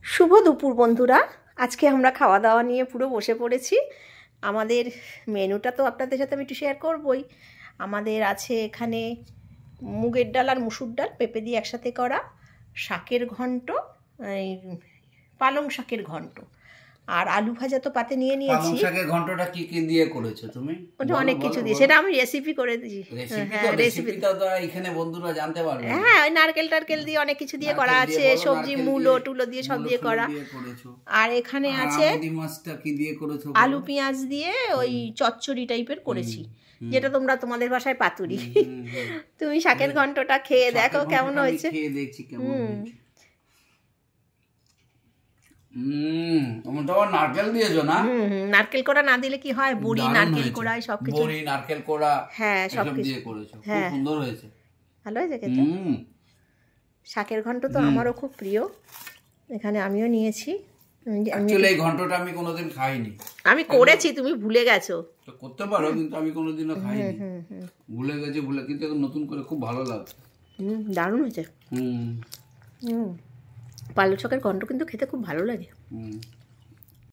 শুভ দুপুর বন্ধুরা, আজকে আমরা খাওয়া দাওয়া নিয়ে পুরো বসে পড়েছি। আমাদের মেনুটা তো আপনাদের সাথে আমি একটু শেয়ার করবই। আমাদের আছে এখানে মুগের ডাল আর মুসুর ডাল পেঁপে দিয়ে একসাথে করা, শাকের ঘন্ট, এই পালং শাকের ঘন্ট, আর আলু ভাজা তো পাতে নিয়ে নিয়েছি। পালং শাকের ঘন্টটা কি কি দিয়ে করেছো তুমি? ওটা অনেক কিছু দিয়ে, সেটা আমি রেসিপি করে দিয়েছি। হ্যাঁ, রেসিপিটা তো এখানে বন্ধুরা জানতে পারবে। হ্যাঁ, ওই নারকেল টারকেল দিয়ে অনেক কিছু দিয়ে করা আছে, সবজি মূলো টুলো দিয়ে সব দিয়ে করা। আর এখানে আছে মাছটা কি দিয়ে করেছো? আলু পেঁয়াজ দিয়ে ওই চচ্চড়ি টাইপের করেছি, যেটা তোমরা তোমাদের ভাষায় পাতুরি। তুমি শাকের ঘন্টটা খেয়ে দেখো কেমন হয়েছে। খেয়ে দেখছি কেমন হয়েছে। নারকেল দিয়েছো না? নারকেল কোড়া না দিলে কি হয়, বড়ি নারকেল কোড়া সবকিছু, বড়ি নারকেল কোড়া, হ্যাঁ সবকিছু দিয়ে করেছো। খুব সুন্দর হয়েছে, ভালো হয়েছে খেতে। শাকের ঘন্ট তো আমারও খুব প্রিয়, এখানে আমিও নিয়েছি। অ্যাকচুয়ালি এই ঘন্টটা আমি কোনোদিন খাইনি। আমি করেছি, তুমি ভুলে গেছো। তো করতে পারো, কিন্তু আমি কোনোদিনও খাইনি, ভুলে গেছি। কিন্তু নতুন করে খুব ভালো লাগছে। দারুণ হয়েছে। পালং শাকের ঘন্ট কিন্তু খেতে খুব ভালো লাগে।